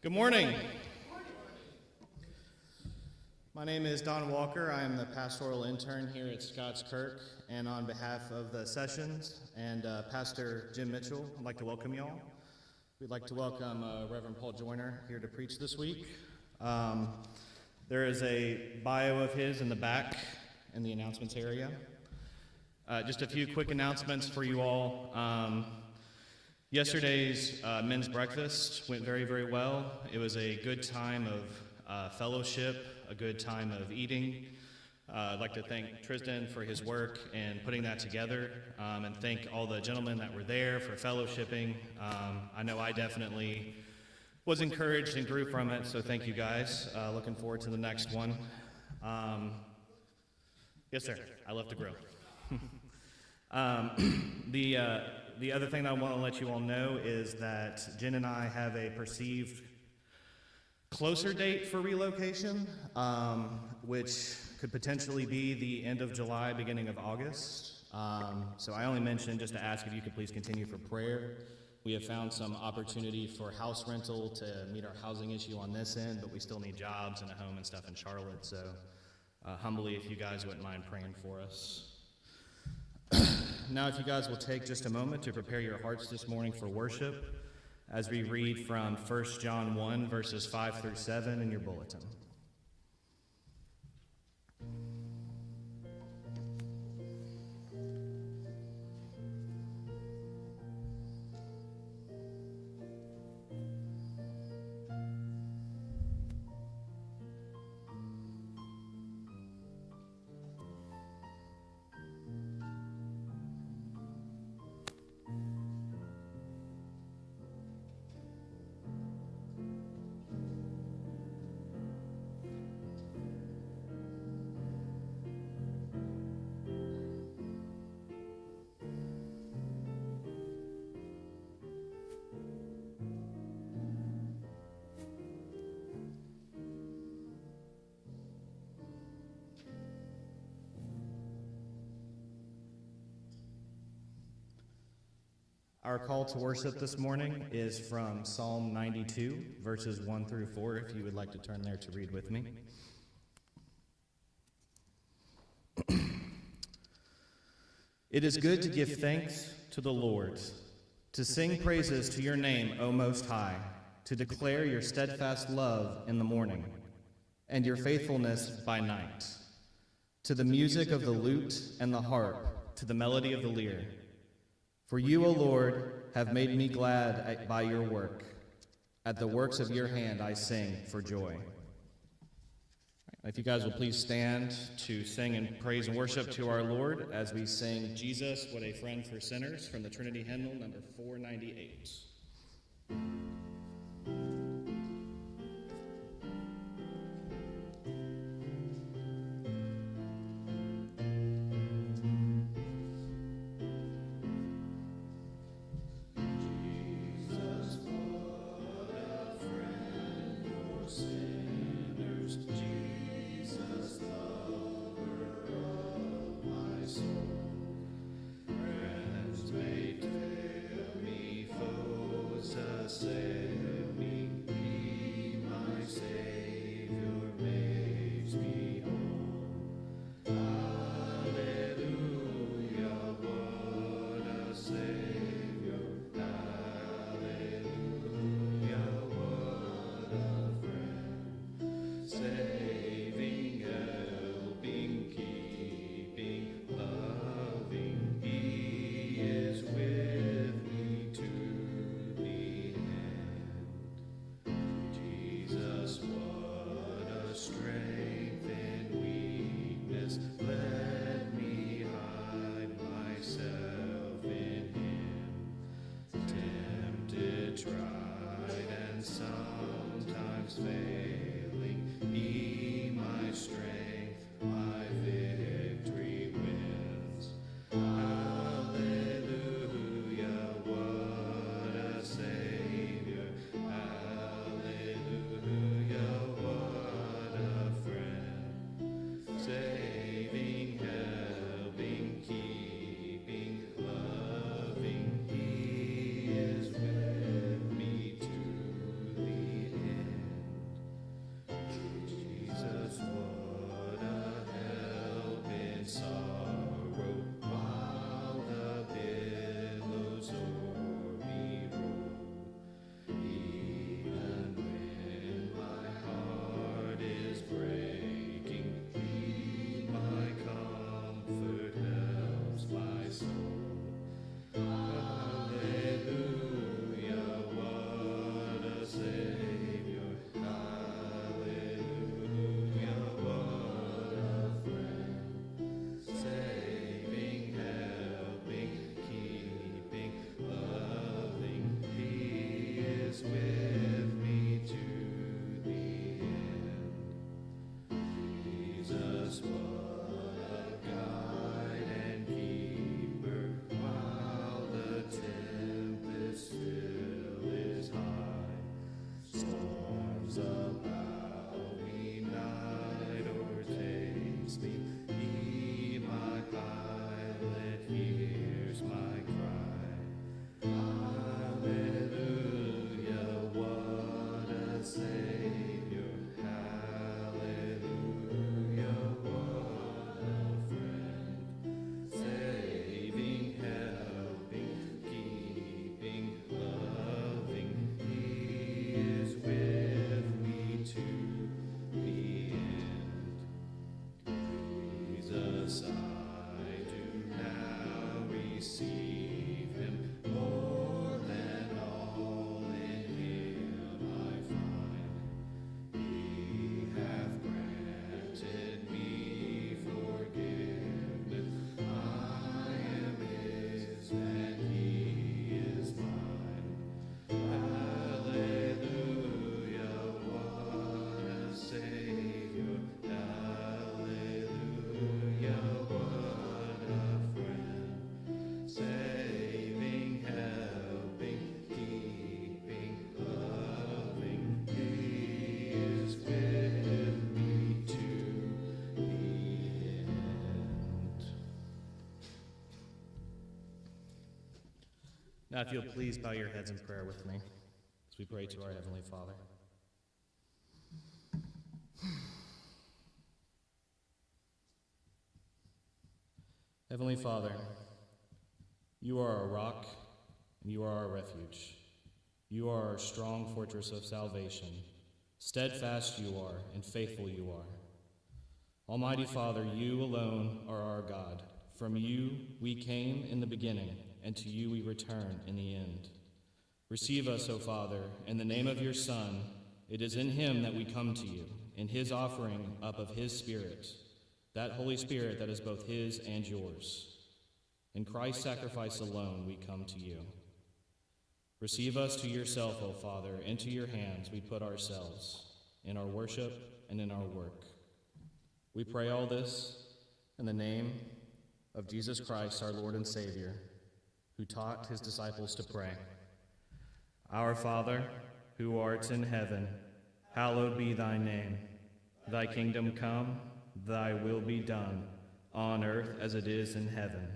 Good morning. My name is Don Walker. I am the pastoral intern here at Scots Kirk, and on behalf of the sessions and Pastor Jim Mitchell, I'd like to welcome y'all. We'd like to welcome Reverend Paul Joyner here to preach this week. There is a bio of his in the back in the announcements area. Just a few quick announcements for you all. Yesterday's men's breakfast went very, very well. It was a good time of fellowship, a good time of eating. I'd like to thank Tristan for his work in putting that together, and thank all the gentlemen that were there for fellowshipping. I know I definitely was encouraged and grew from it, so thank you guys. Looking forward to the next one. Yes, sir. I love to grill. The other thing I want to let you all know is that Jen and I have a perceived closer date for relocation, which could potentially be the end of July, beginning of August. So I only mentioned just to ask if you could please continue for prayer. We have found some opportunity for house rental to meet our housing issue on this end, but we still need jobs and a home and stuff in Charlotte. So humbly, if you guys wouldn't mind praying for us. Now, if you guys will take just a moment to prepare your hearts this morning for worship, as we read from 1 John 1, verses 5 through 7 in your bulletin. Our call to worship this morning is from Psalm 92, verses 1 through 4, if you would like to turn there to read with me. It is good to give thanks to the Lord, to sing praises to your name, O Most High, to declare your steadfast love in the morning, and your faithfulness by night, to the music of the lute and the harp, to the melody of the lyre. For you, O Lord, have made me glad by your work. At the works of your hand I sing for joy. If you guys will please stand to sing and praise and worship to our Lord as we sing Jesus, What a Friend for Sinners from the Trinity Hymnal, number 498. sorrow, while the billows o'er me roll. Even when my heart is breaking, He, my comfort, helps my soul. Hallelujah, what a Savior. Hallelujah, what a friend. Saving, helping, keeping, loving. He is with me to the end. Jesus, what a guide and keeper, while the tempest still is high. Storms about me, night o'ertakes me. He, my pilot, hears my cry. Hallelujah, what a Savior. Hallelujah, what a friend. Saving, helping, keeping, loving. He is with me to the end. Jesus, I do now receive Him. More than all in Him I find. He hath granted me forgiveness. I am His and He is mine. Hallelujah, what a Savior. Hallelujah, what a friend. Saving, helping, keeping, loving. He is with me to the end. Now, if you'll please bow your heads in prayer with me as we pray to our Heavenly Father. Heavenly Father, you are our rock and you are our refuge. You are our strong fortress of salvation. Steadfast you are and faithful you are. Almighty Father, you alone are our God. From you we came in the beginning, and to you we return in the end. Receive us, O Father, in the name of your Son. It is in him that we come to you, in his offering up of his Spirit, that Holy Spirit that is both his and yours. In Christ's sacrifice alone we come to you. Receive us to yourself, O Father. Into your hands we put ourselves, in our worship and in our work. We pray all this in the name of Jesus Christ, our Lord and Savior, who taught his disciples to pray. Our Father, who art in heaven, hallowed be thy name. Thy kingdom come, thy will be done, on earth as it is in heaven.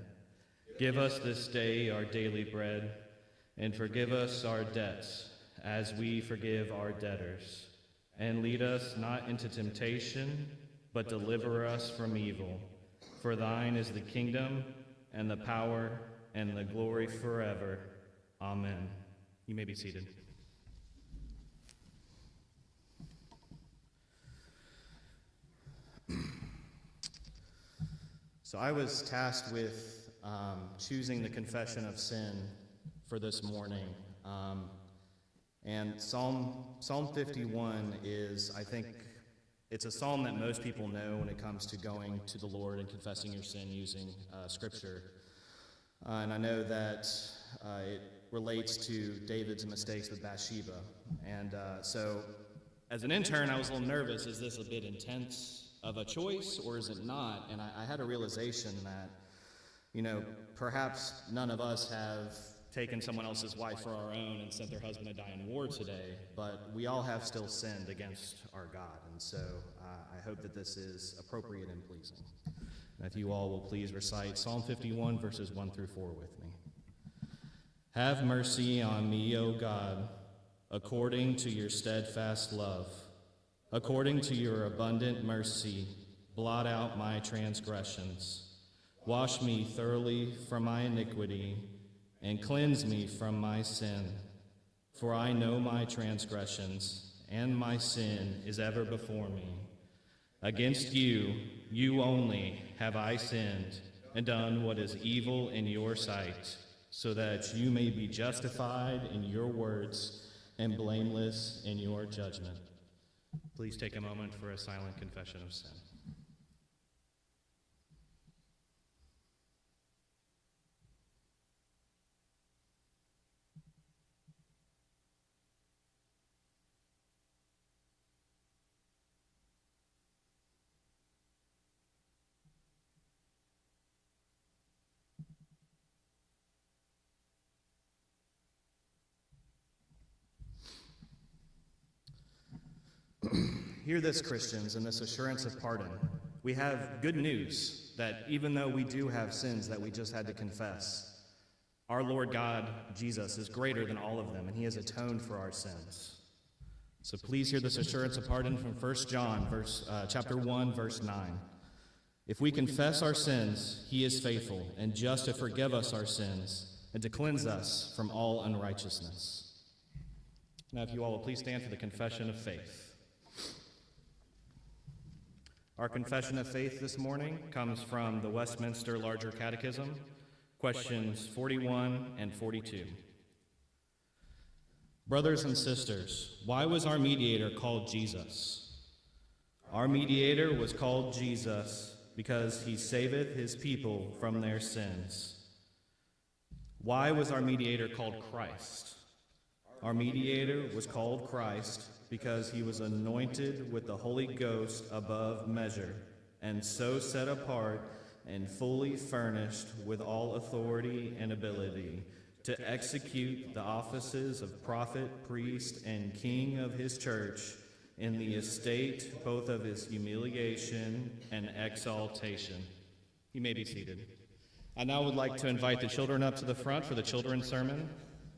Give us this day our daily bread, and forgive us our debts, as we forgive our debtors. And lead us not into temptation, but deliver us from evil. For thine is the kingdom, and the power, and the glory forever. Amen. You may be seated. So I was tasked with choosing the confession of sin for this morning. And Psalm 51 is, I think, it's a psalm that most people know when it comes to going to the Lord and confessing your sin using Scripture. And I know that it relates to David's mistakes with Bathsheba. And so as an intern, I was a little nervous. Is this a bit intense of a choice, or is it not? And I had a realization that, perhaps none of us have taken someone else's wife for our own and sent their husband to die in war today, but we all have still sinned against our God. And so I hope that this is appropriate and pleasing. And if you all will please recite Psalm 51, verses 1 through 4 with me. Have mercy on me, O God, according to your steadfast love. According to your abundant mercy, blot out my transgressions. Wash me thoroughly from my iniquity, and cleanse me from my sin. For I know my transgressions, and my sin is ever before me. Against you, you only, have I sinned, and done what is evil in your sight, so that you may be justified in your words and blameless in your judgment. Please take a moment for a silent confession of sin. Hear this, Christians, in this assurance of pardon. We have good news that even though we do have sins that we just had to confess, our Lord God, Jesus, is greater than all of them, and he has atoned for our sins. So please hear this assurance of pardon from 1 John, chapter 1, verse 9. If we confess our sins, he is faithful and just to forgive us our sins and to cleanse us from all unrighteousness. Now, if you all will please stand for the confession of faith. Our confession of faith this morning comes from the Westminster Larger Catechism, questions 41 and 42. Brothers and sisters, why was our mediator called Jesus? Our mediator was called Jesus because he saveth his people from their sins. Why was our mediator called Christ? Our mediator was called Christ because he was anointed with the Holy Ghost above measure, and so set apart and fully furnished with all authority and ability to execute the offices of prophet, priest, and king of his church in the estate both of his humiliation and exaltation. You may be seated. I now would like to invite the children up to the front for the children's sermon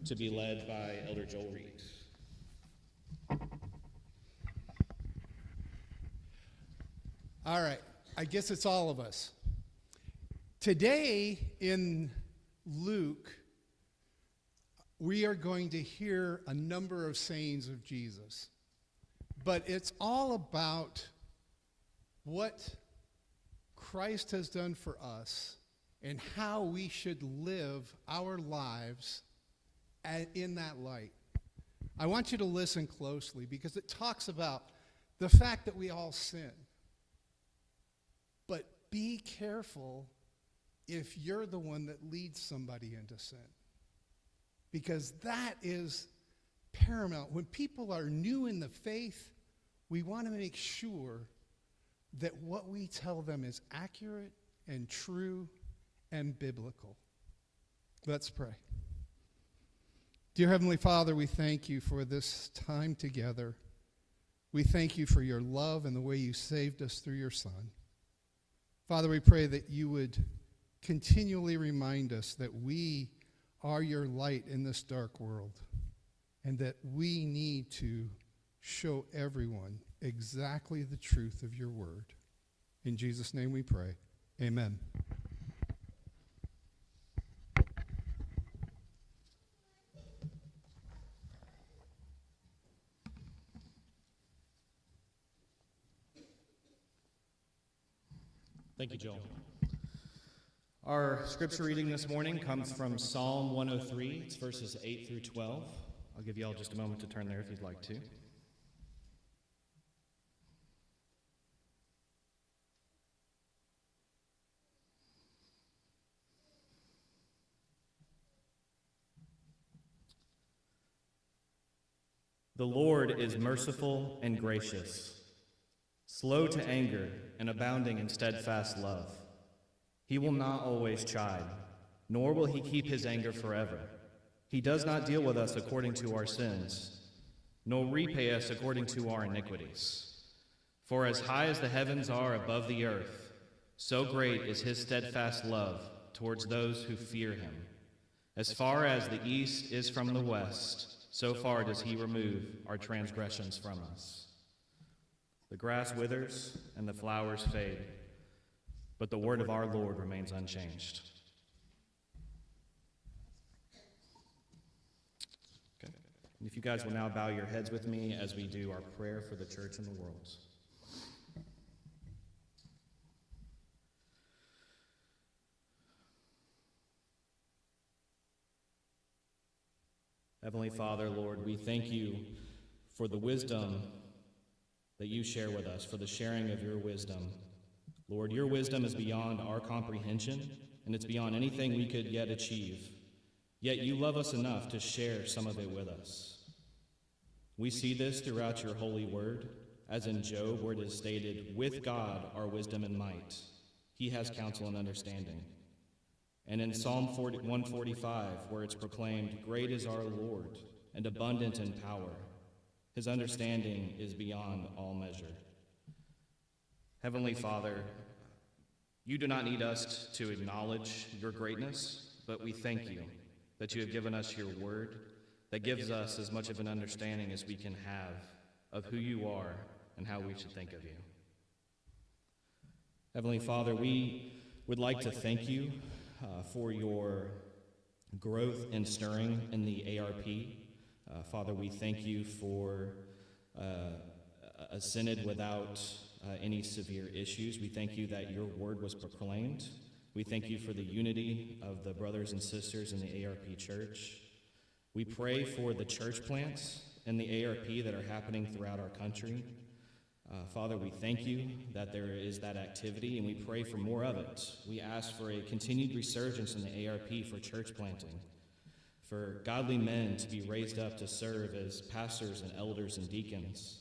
to be led by Elder Joel Reed. All right, I guess it's all of us. Today in Luke, we are going to hear a number of sayings of Jesus, but it's all about what Christ has done for us and how we should live our lives in that light. I want you to listen closely because it talks about the fact that we all sin. But be careful if you're the one that leads somebody into sin, because that is paramount. When people are new in the faith, we want to make sure that what we tell them is accurate and true and biblical. Let's pray. Dear Heavenly Father, we thank you for this time together. We thank you for your love and the way you saved us through your Son. Father, we pray that you would continually remind us that we are your light in this dark world and that we need to show everyone exactly the truth of your word. In Jesus' name we pray. Amen. Thank you, Joel. Our scripture reading this morning comes from Psalm 103. It's verses 8 through 12. I'll give you all just a moment to turn there if you'd like to. The Lord is merciful and gracious, slow to anger and abounding in steadfast love. He will not always chide, nor will he keep his anger forever. He does not deal with us according to our sins, nor repay us according to our iniquities. For as high as the heavens are above the earth, so great is his steadfast love towards those who fear him. As far as the east is from the west, so far does he remove our transgressions from us. The grass withers and the flowers fade, but the word of our Lord remains unchanged. Okay. And if you guys will now bow your heads with me as we do our prayer for the church and the world. Heavenly Father, Lord, we thank you for the wisdom that you share with us, for the sharing of your wisdom. Lord, your wisdom is beyond our comprehension, and it's beyond anything we could yet achieve. Yet you love us enough to share some of it with us. We see this throughout your holy word, as in Job, where it is stated, "With God are wisdom and might. He has counsel and understanding." And in Psalm 145, where it's proclaimed, "Great is our Lord, and abundant in power. His understanding is beyond all measure." Heavenly Father, you do not need us to acknowledge your greatness, but we thank you that you have given us your word that gives us as much of an understanding as we can have of who you are and how we should think of you. Heavenly Father, we would like to thank you for your growth and stirring in the ARP. Father, we thank you for a synod without any severe issues. We thank you that your word was proclaimed. We thank you for the unity of the brothers and sisters in the ARP church. We pray for the church plants in the ARP that are happening throughout our country. Father, we thank you that there is that activity, and we pray for more of it. We ask for a continued resurgence in the ARP for church planting, for godly men to be raised up to serve as pastors and elders and deacons.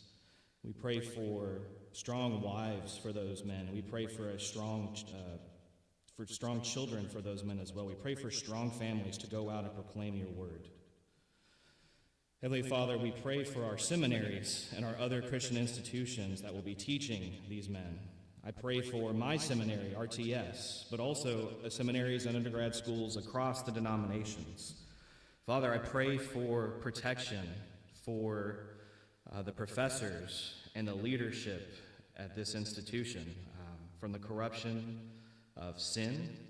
We pray for strong wives for those men. We pray for strong children for those men as well. We pray for strong families to go out and proclaim your word. Heavenly Father, we pray for our seminaries and our other Christian institutions that will be teaching these men. I pray for my seminary, RTS, but also seminaries and undergrad schools across the denominations. Father, I pray for protection for the professors and the leadership at this institution from the corruption of sin.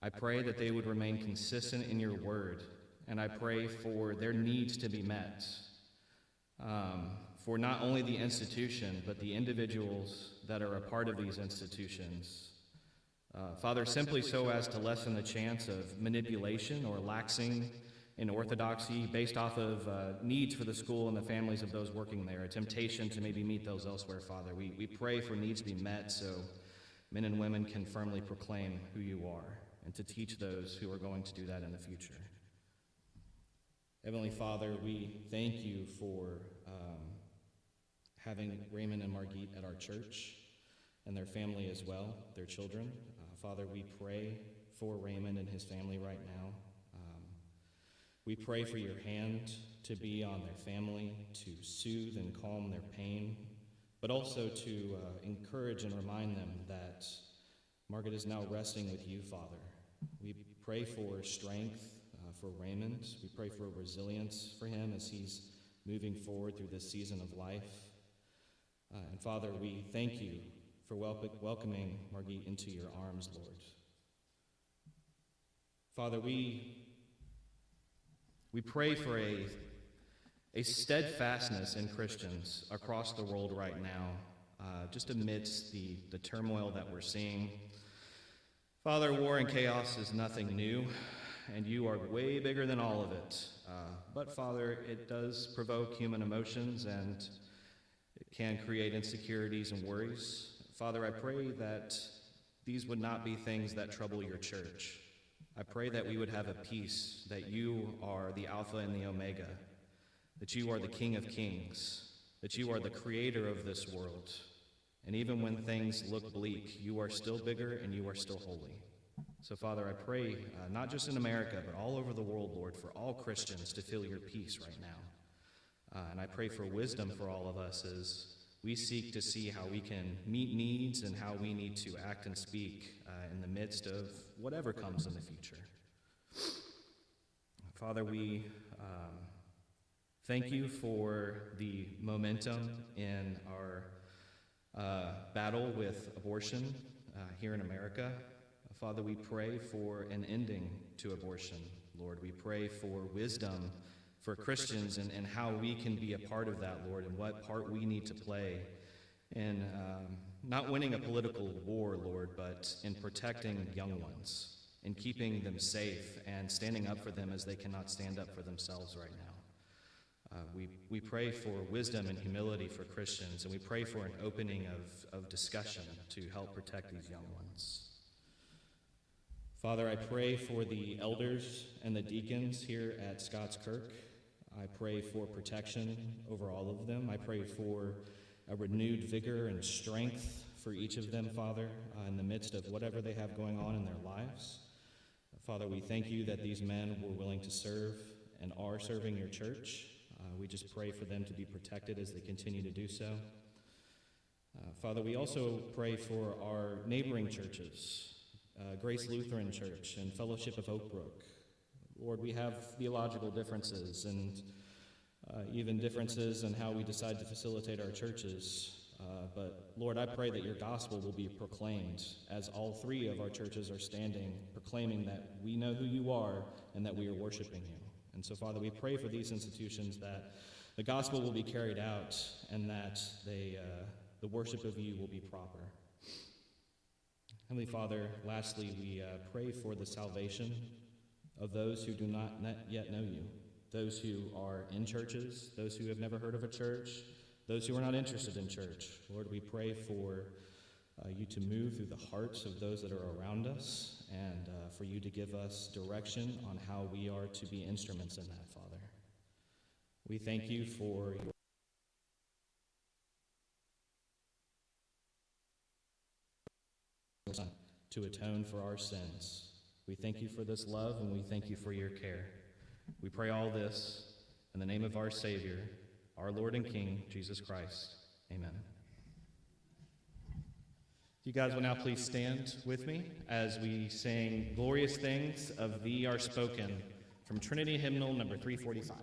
I pray that they would remain consistent in your word, and I pray for their needs to be met, for not only the institution, but the individuals that are a part of these institutions. Father, simply so as to lessen the chance of manipulation or laxing in orthodoxy based off of needs for the school and the families of those working there, a temptation to maybe meet those elsewhere, Father. We pray for needs to be met so men and women can firmly proclaim who you are and to teach those who are going to do that in the future. Heavenly Father, we thank you for having Raymond and Margit at our church and their family as well, their children. Father, we pray for Raymond and his family right now. We pray for your hand to be on their family, to soothe and calm their pain, but also to encourage and remind them that Margaret is now resting with you, Father. We pray for strength for Raymond. We pray for resilience for him as he's moving forward through this season of life. And Father, we thank you for welcoming Margit into your arms, Lord. Father, we pray for a steadfastness in Christians across the world right now, just amidst the turmoil that we're seeing. Father, war and chaos is nothing new, and you are way bigger than all of it. But Father, it does provoke human emotions, and it can create insecurities and worries. Father, I pray that these would not be things that trouble your church. I pray that we would have a peace, that you are the Alpha and the Omega, that you are the King of Kings, that you are the creator of this world. And even when things look bleak, you are still bigger and you are still holy. So, Father, I pray, not just in America, but all over the world, Lord, for all Christians to feel your peace right now. And I pray for wisdom for all of us as we seek to see how we can meet needs and how we need to act and speak in the midst of whatever comes in the future. Father, we thank you for the momentum in our battle with abortion here in America. Father, we pray for an ending to abortion. Lord, we pray for wisdom for Christians and how we can be a part of that, Lord, and what part we need to play in not winning a political war, Lord, but in protecting young ones, in keeping them safe and standing up for them as they cannot stand up for themselves right now. We pray for wisdom and humility for Christians, and we pray for an opening of discussion to help protect these young ones. Father, I pray for the elders and the deacons here at Scots Kirk. I pray for protection over all of them. I pray for a renewed vigor and strength for each of them, Father, in the midst of whatever they have going on in their lives. Father, we thank you that these men were willing to serve and are serving your church. We just pray for them to be protected as they continue to do so. Father, we also pray for our neighboring churches, Grace Lutheran Church and Fellowship of Oak Brook. Lord, we have theological differences and even differences in how we decide to facilitate our churches. But Lord, I pray that your gospel will be proclaimed as all three of our churches are standing, proclaiming that we know who you are and that we are worshiping you. And so, Father, we pray for these institutions that the gospel will be carried out and that the worship of you will be proper. Heavenly Father, lastly, we pray for the salvation of those who do not yet know you, those who are in churches, those who have never heard of a church, those who are not interested in church. Lord, we pray for you to move through the hearts of those that are around us and for you to give us direction on how we are to be instruments in that, Father. We thank you for your Son to atone for our sins. We thank you for this love and we thank you for your care. We pray all this in the name of our Savior, our Lord and King, Jesus Christ. Amen. You guys will now please stand with me as we sing Glorious Things of Thee Are Spoken from Trinity Hymnal number 345.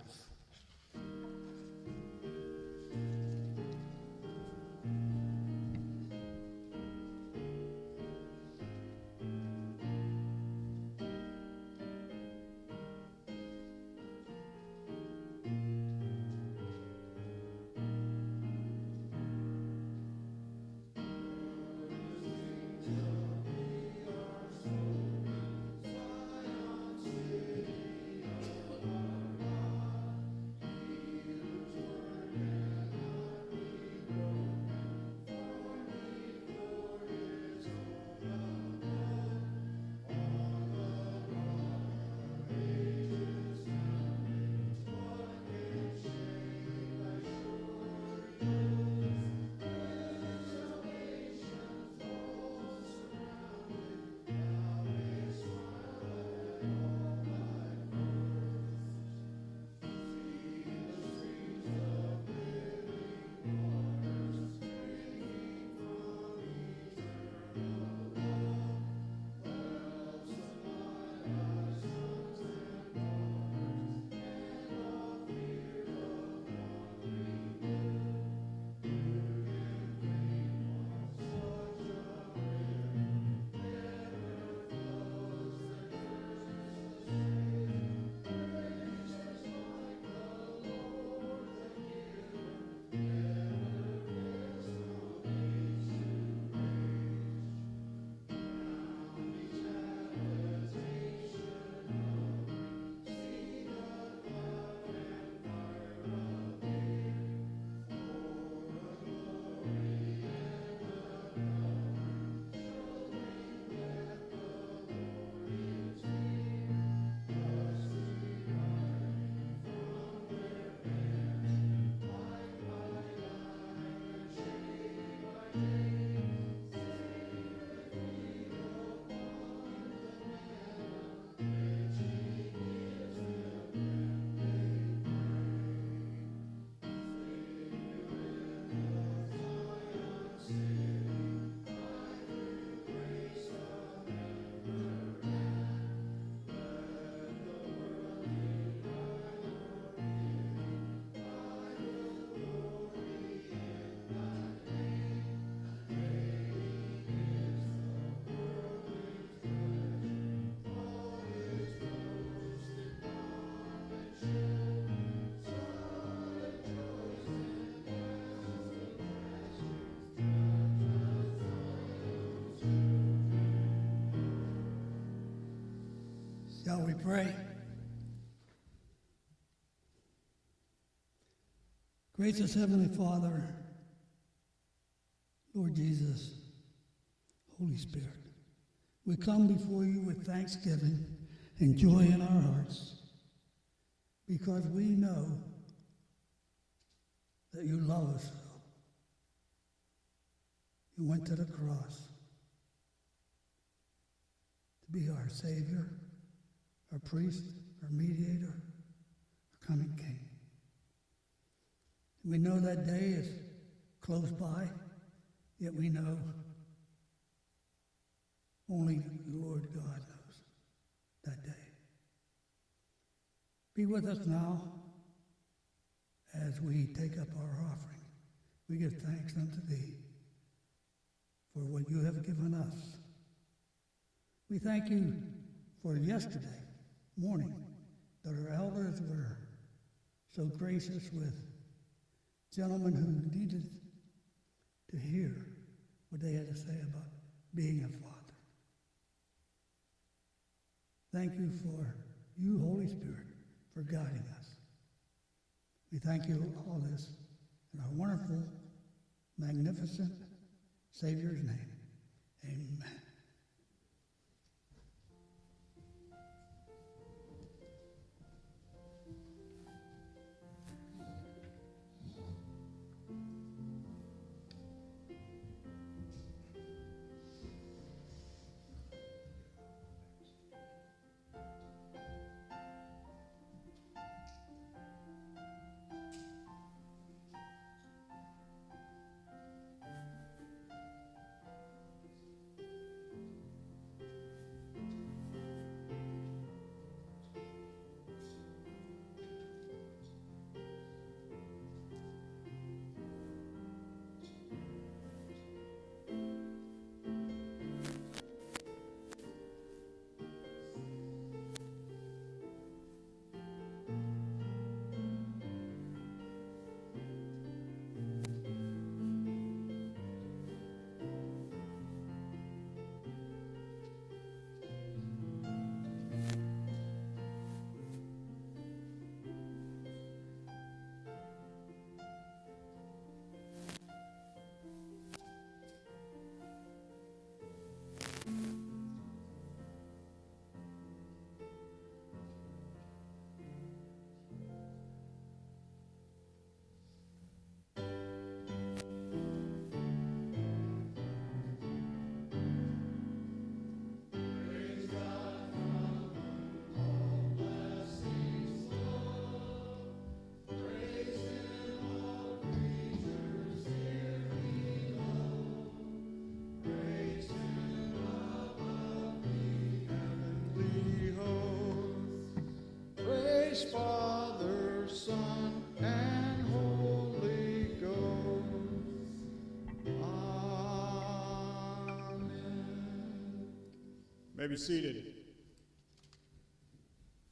Shall we pray? Gracious Heavenly Father, Lord Jesus, Holy Spirit, we come before you with thanksgiving and joy in our hearts because we know that you love us. You went to the cross to be our Savior, our priest, our mediator, our coming King. We know that day is close by, yet we know only the Lord God knows that day. Be with us now as we take up our offering. We give thanks unto thee for what you have given us. We thank you for yesterday morning that our elders were so gracious with gentlemen who needed to hear what they had to say about being a father. Thank you for you, Holy Spirit, for guiding us. We thank you for all this in our wonderful, magnificent Savior's name. Amen. Father, Son, and Holy Ghost. Amen. May be seated.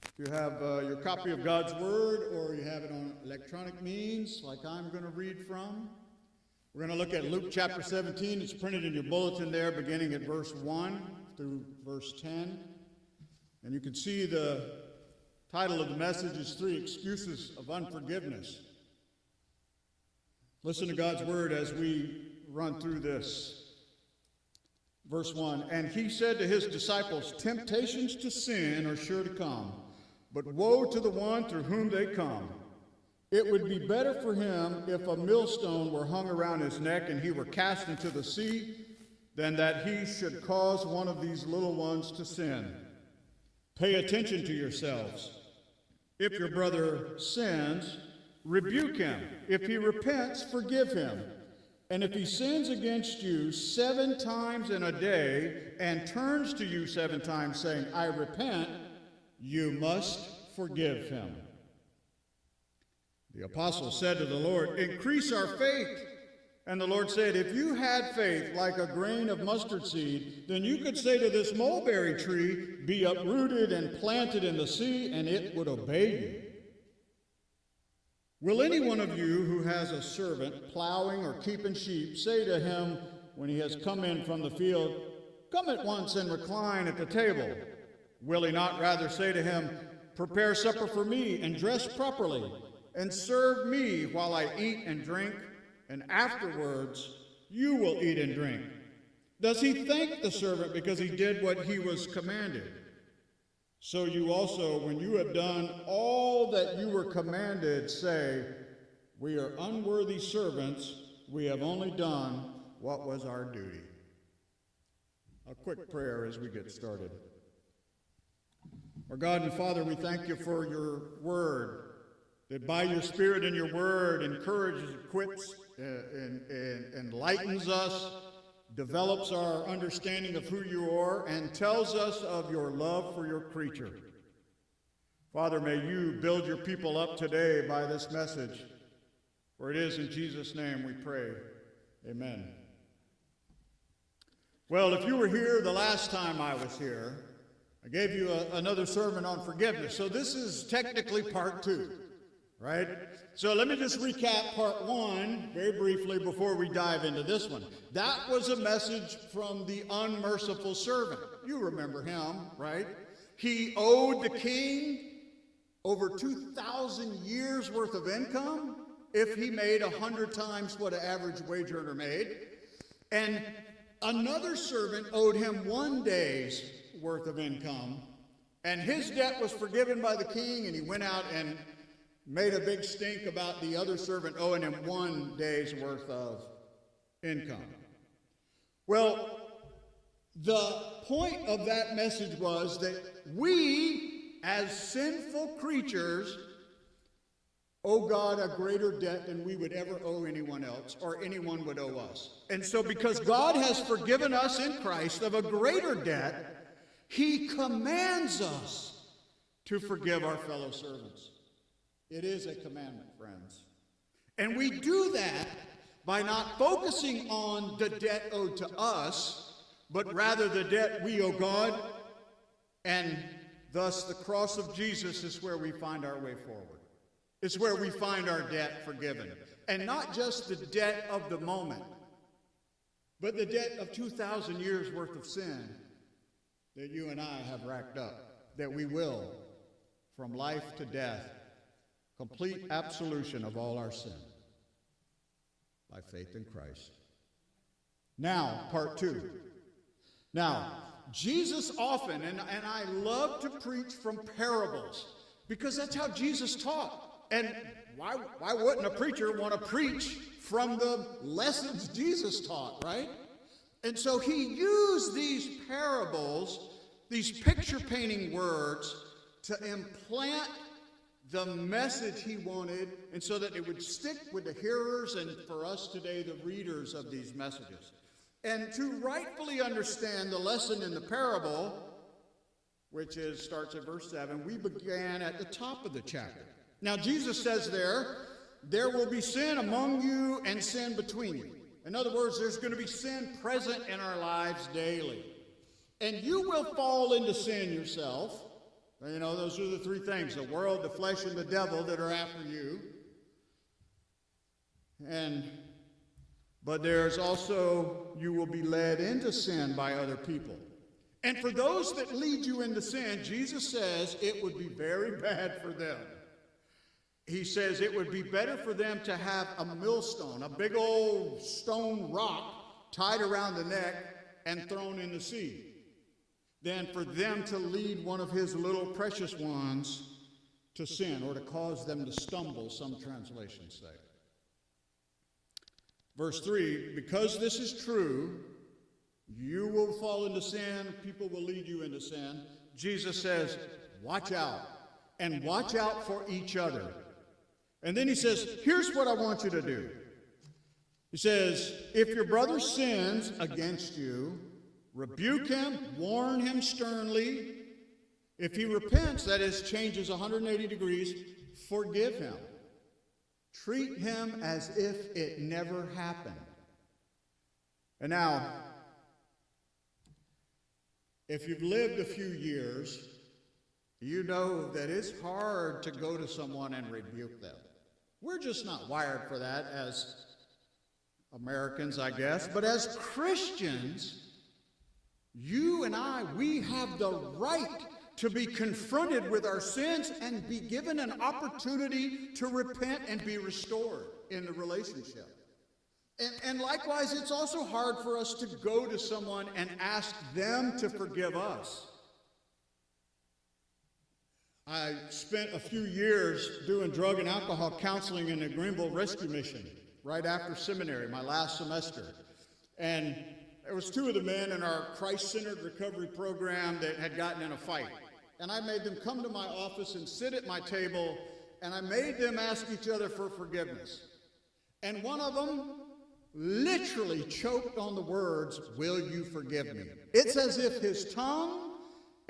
If you have your copy of God's Word, or you have it on electronic means, like I'm going to read from, we're going to look at Luke chapter 17. It's printed in your bulletin there, beginning at verse 1 through verse 10. And you can see the title of the message is 3 Excuses of Unforgiveness. Listen to God's word as we run through this. Verse 1, and he said to his disciples, temptations to sin are sure to come, but woe to the one through whom they come. It would be better for him if a millstone were hung around his neck and he were cast into the sea, than that he should cause one of these little ones to sin. Pay attention to yourselves. If your brother sins, rebuke him. If he repents, forgive him. And if he sins against you 7 times in a day and turns to you 7 times saying, I repent, you must forgive him. The apostle said to the Lord, increase our faith. And the Lord said, if you had faith like a grain of mustard seed, then you could say to this mulberry tree, be uprooted and planted in the sea, and it would obey you. Will any one of you who has a servant plowing or keeping sheep say to him when he has come in from the field, come at once and recline at the table? Will he not rather say to him, prepare supper for me, and dress properly, and serve me while I eat and drink, and afterwards you will eat and drink? Does he thank the servant because he did what he was commanded? So you also, when you have done all that you were commanded, say, we are unworthy servants, we have only done what was our duty. A quick prayer as we get started. Our God and Father, we thank you for your word, that by your Spirit and your word encourages, equips, and enlightens us, develops our understanding of who you are, and tells us of your love for your creature. Father, may you build your people up today by this message, for it is in Jesus' name we pray. Amen. Well, if you were here the last time I was here, I gave you another sermon on forgiveness. So this is technically part 2, right? So let me just recap part 1 very briefly before we dive into this one. That was a message from the unmerciful servant. You remember him, right? He owed the king over 2,000 years worth of income if he made 100 times what an average wage earner made. And another servant owed him 1 day's worth of income, and his debt was forgiven by the king, and he went out and made a big stink about the other servant owing him 1 day's worth of income. Well, the point of that message was that we, as sinful creatures, owe God a greater debt than we would ever owe anyone else, or anyone would owe us. And so because God has forgiven us in Christ of a greater debt, he commands us to forgive our fellow servants. It is a commandment, friends. And we do that by not focusing on the debt owed to us, but rather the debt we owe God, and thus the cross of Jesus is where we find our way forward. It's where we find our debt forgiven. And not just the debt of the moment, but the debt of 2,000 years worth of sin that you and I have racked up, that we will, from life to death, complete absolution of all our sin by faith in Christ. Now, part 2. Now, Jesus often, and I love to preach from parables, because that's how Jesus taught. And why wouldn't a preacher want to preach from the lessons Jesus taught, right? And so he used these parables, these picture-painting words, to implant the message he wanted, and so that it would stick with the hearers and for us today, the readers of these messages. And to rightfully understand the lesson in the parable, which starts at verse 7, we began at the top of the chapter. Now, Jesus says there will be sin among you and sin between you. In other words, there's going to be sin present in our lives daily. And you will fall into sin yourself. You know, those are the 3 things, the world, the flesh, and the devil that are after you. But there's also, you will be led into sin by other people. And for those that lead you into sin, Jesus says it would be very bad for them. He says it would be better for them to have a millstone, a big old stone rock tied around the neck and thrown in the sea, than for them to lead one of his little precious ones to sin, or to cause them to stumble, some translations say. Verse 3, because this is true, you will fall into sin, people will lead you into sin. Jesus says, watch out, and watch out for each other. And then he says, here's what I want you to do. He says, if your brother sins against you, rebuke him, warn him sternly. If he repents, that is, changes 180 degrees, forgive him. Treat him as if it never happened. And now, if you've lived a few years, you know that it's hard to go to someone and rebuke them. We're just not wired for that as Americans, I guess. But as Christians, you and I, we have the right to be confronted with our sins and be given an opportunity to repent and be restored in the relationship. And likewise, it's also hard for us to go to someone and ask them to forgive us. I spent a few years doing drug and alcohol counseling in the Greenville Rescue Mission right after seminary, my last semester. And there was two of the men in our Christ-centered recovery program that had gotten in a fight. And I made them come to my office and sit at my table, and I made them ask each other for forgiveness. And one of them literally choked on the words, "Will you forgive me?" It's as if his tongue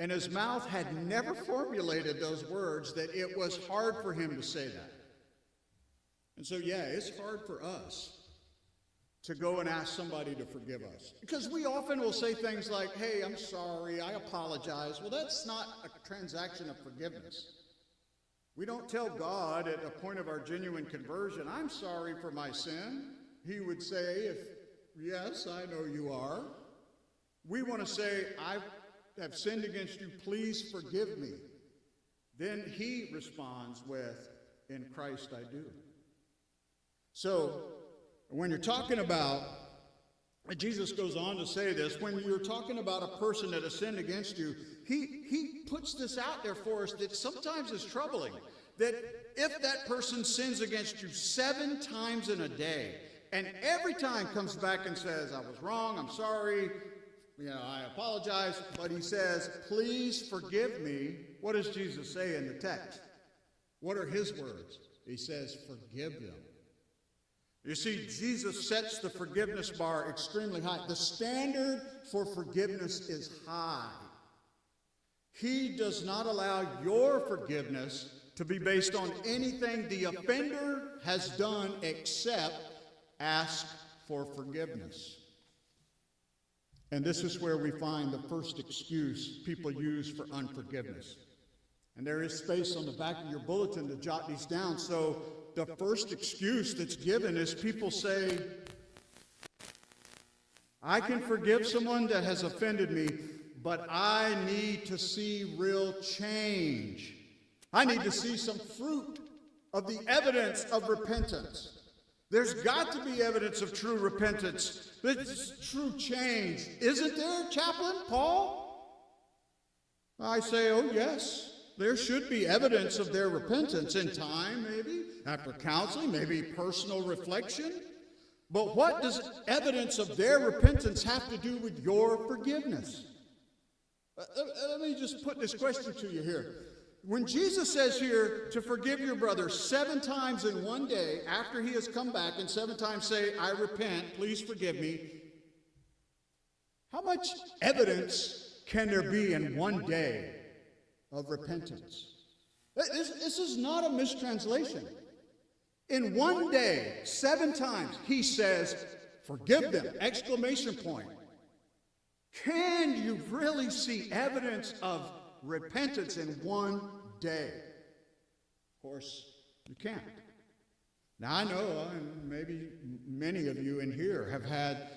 and his mouth had never formulated those words, that it was hard for him to say that. And so, yeah, it's hard for us to go and ask somebody to forgive us. Because we often will say things like, "Hey, I'm sorry, I apologize." Well, that's not a transaction of forgiveness. We don't tell God at the point of our genuine conversion, "I'm sorry for my sin." He would say, "Yes, I know you are." We want to say, "I have sinned against you, please forgive me." Then he responds with, "In Christ I do." So, when you're talking about, Jesus goes on to say this, when you're talking about a person that has sinned against you, he puts this out there for us that sometimes is troubling. That if that person sins against you 7 times in a day, and every time comes back and says, "I was wrong, I'm sorry, I apologize," but he says, "Please forgive me," what does Jesus say in the text? What are his words? He says, "Forgive them." You see, Jesus sets the forgiveness bar extremely high. The standard for forgiveness is high. He does not allow your forgiveness to be based on anything the offender has done except ask for forgiveness. And this is where we find the first excuse people use for unforgiveness. And there is space on the back of your bulletin to jot these down. So the first excuse that's given is people say, "I can forgive someone that has offended me, but I need to see real change. I need to see some fruit of the evidence of repentance." There's got to be evidence of true repentance. There's true change. Isn't there, Chaplain Paul? I say, oh yes. There should be evidence of their repentance in time, maybe, after counseling, maybe personal reflection. But what does evidence of their repentance have to do with your forgiveness? Let me just put this question to you here. When Jesus says here to forgive your brother 7 times in one day after he has come back and 7 times say, "I repent, please forgive me," how much evidence can there be in one day of repentance? This is not a mistranslation. In one day, 7 times, he says, "Forgive them!" Exclamation point. Can you really see evidence of repentance in one day? Of course, you can't. Now, I know, and maybe many of you in here have had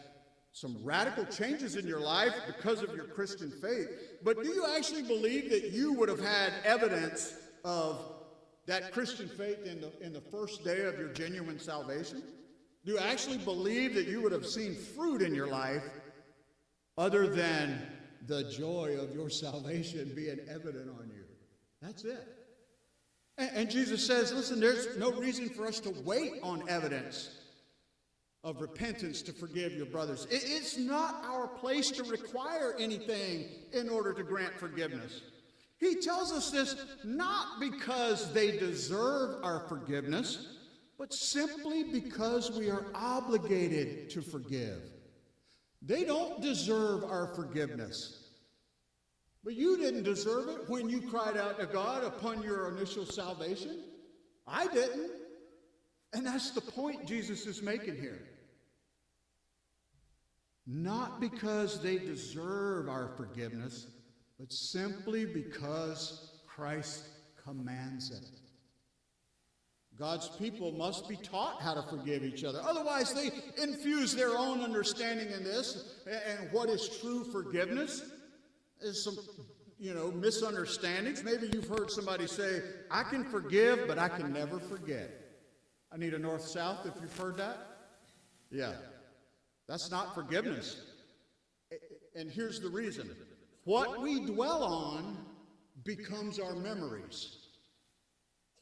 some radical changes in your life because of your Christian faith, but do you actually believe that you would have had evidence of that Christian faith in the first day of your genuine salvation? Do you actually believe that you would have seen fruit in your life other than the joy of your salvation being evident on you? That's it. And Jesus says, listen, there's no reason for us to wait on evidence of repentance to forgive your brothers. It's not our place to require anything in order to grant forgiveness. He tells us this not because they deserve our forgiveness, but simply because we are obligated to forgive. They don't deserve our forgiveness. But you didn't deserve it when you cried out to God upon your initial salvation. I didn't. And that's the point Jesus is making here. Not because they deserve our forgiveness, but simply because Christ commands it. God's people must be taught how to forgive each other. Otherwise, they infuse their own understanding in this. And what is true forgiveness? There's some misunderstandings. Maybe you've heard somebody say, I can forgive, but I can never forget. I need a north-south if you've heard that. Yeah, that's not forgiveness. And here's the reason. What we dwell on becomes our memories.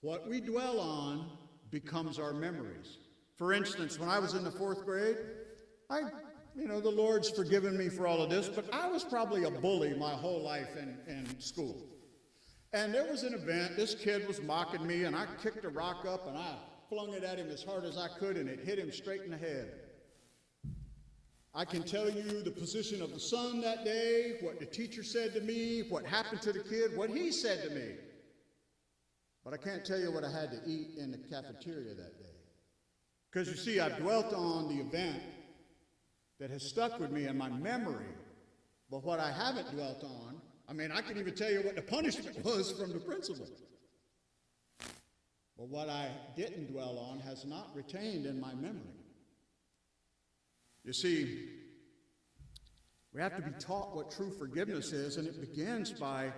What we dwell on becomes our memories. For instance, when I was in the 4th grade, the Lord's forgiven me for all of this, but I was probably a bully my whole life in school. And there was an event, this kid was mocking me, and I kicked a rock up, and I flung it at him as hard as I could, and it hit him straight in the head. I can tell you the position of the sun that day, what the teacher said to me, what happened to the kid, what he said to me. But I can't tell you what I had to eat in the cafeteria that day. Because you see, I've dwelt on the event that has stuck with me in my memory. But what I haven't dwelt on, I can even tell you what the punishment was from the principal. But what I didn't dwell on has not retained in my memory. You see, we have to be taught what true forgiveness is, and it begins by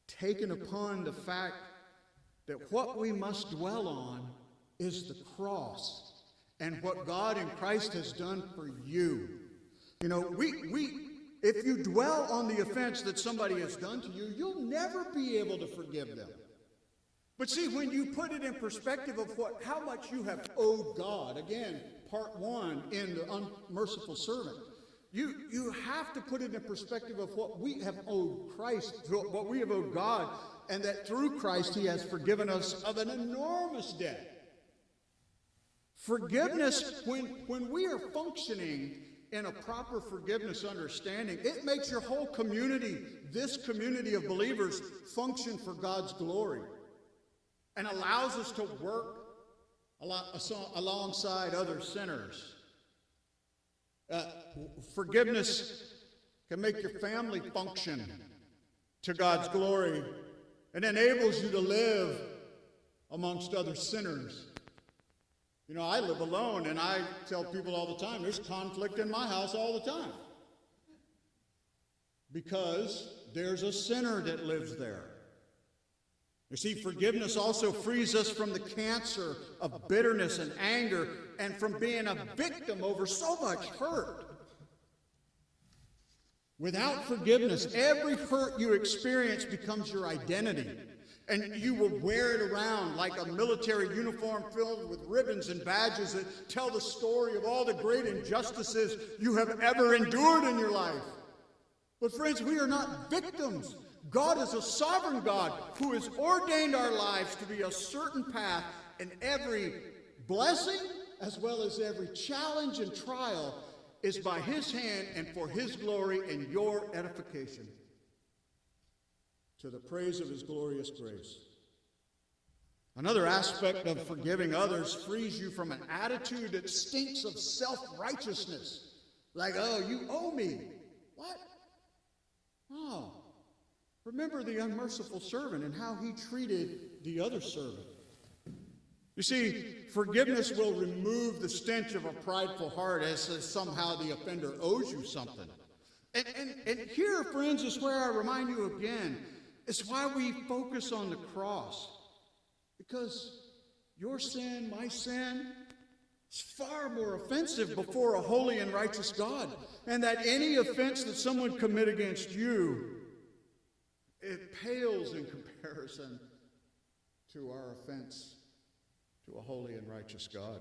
taking upon the fact that what we must dwell on is the cross and what God in Christ has done for you. If you dwell on the offense that somebody has done to you, you'll never be able to forgive them. But see, when you put it in perspective of how much you have owed God, again, part 1 in the unmerciful servant, you have to put it in perspective of what we have owed Christ, what we have owed God, and that through Christ he has forgiven us of an enormous debt. Forgiveness, when we are functioning in a proper forgiveness understanding, it makes your whole community, this community of believers, function for God's glory and allows us to work alongside other sinners. Forgiveness can make your family function to God's glory and enables you to live amongst other sinners. I live alone, and I tell people all the time, there's conflict in my house all the time. Because there's a sinner that lives there. You see, forgiveness also frees us from the cancer of bitterness and anger and from being a victim over so much hurt. Without forgiveness, every hurt you experience becomes your identity. And you will wear it around like a military uniform filled with ribbons and badges that tell the story of all the great injustices you have ever endured in your life. But friends, we are not victims. God is a sovereign God who has ordained our lives to be a certain path, and every blessing as well as every challenge and trial is by his hand and for his glory and your edification, to the praise of his glorious grace. Another aspect of forgiving others frees you from an attitude that stinks of self-righteousness. Like, oh, you owe me. What? Oh. Remember the unmerciful servant and how he treated the other servant. You see, forgiveness will remove the stench of a prideful heart as somehow the offender owes you something. And here, friends, is where I remind you again, it's why we focus on the cross. Because your sin, my sin, is far more offensive before a holy and righteous God. And that any offense that someone commit against you, it pales in comparison to our offense to a holy and righteous God.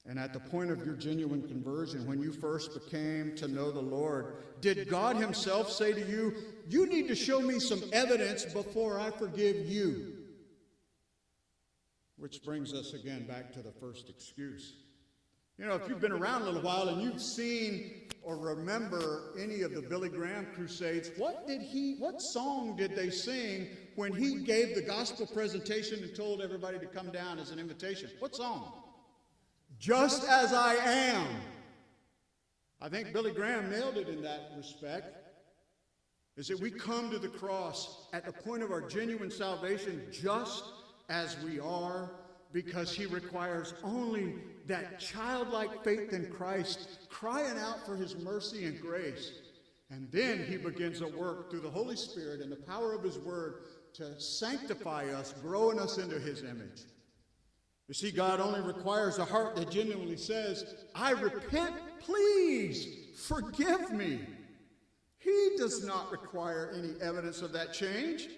And at the point of your genuine conversion, when you first became to know the Lord, did God himself say to you, you need to show me some evidence before I forgive you? Which brings us again back to the first excuse. If you've been around a little while and you've seen or remember any of the Billy Graham crusades, what song did they sing when he gave the gospel presentation and told everybody to come down as an invitation? What song? Just as I am. I think Billy Graham nailed it in that respect. Is that we come to the cross at the point of our genuine salvation just as we are, because he requires only that childlike faith in Christ, crying out for his mercy and grace. And then he begins a work through the Holy Spirit and the power of his word to sanctify us, growing us into his image. You see, God only requires a heart that genuinely says, I repent, please forgive me. He does not require any evidence of that change.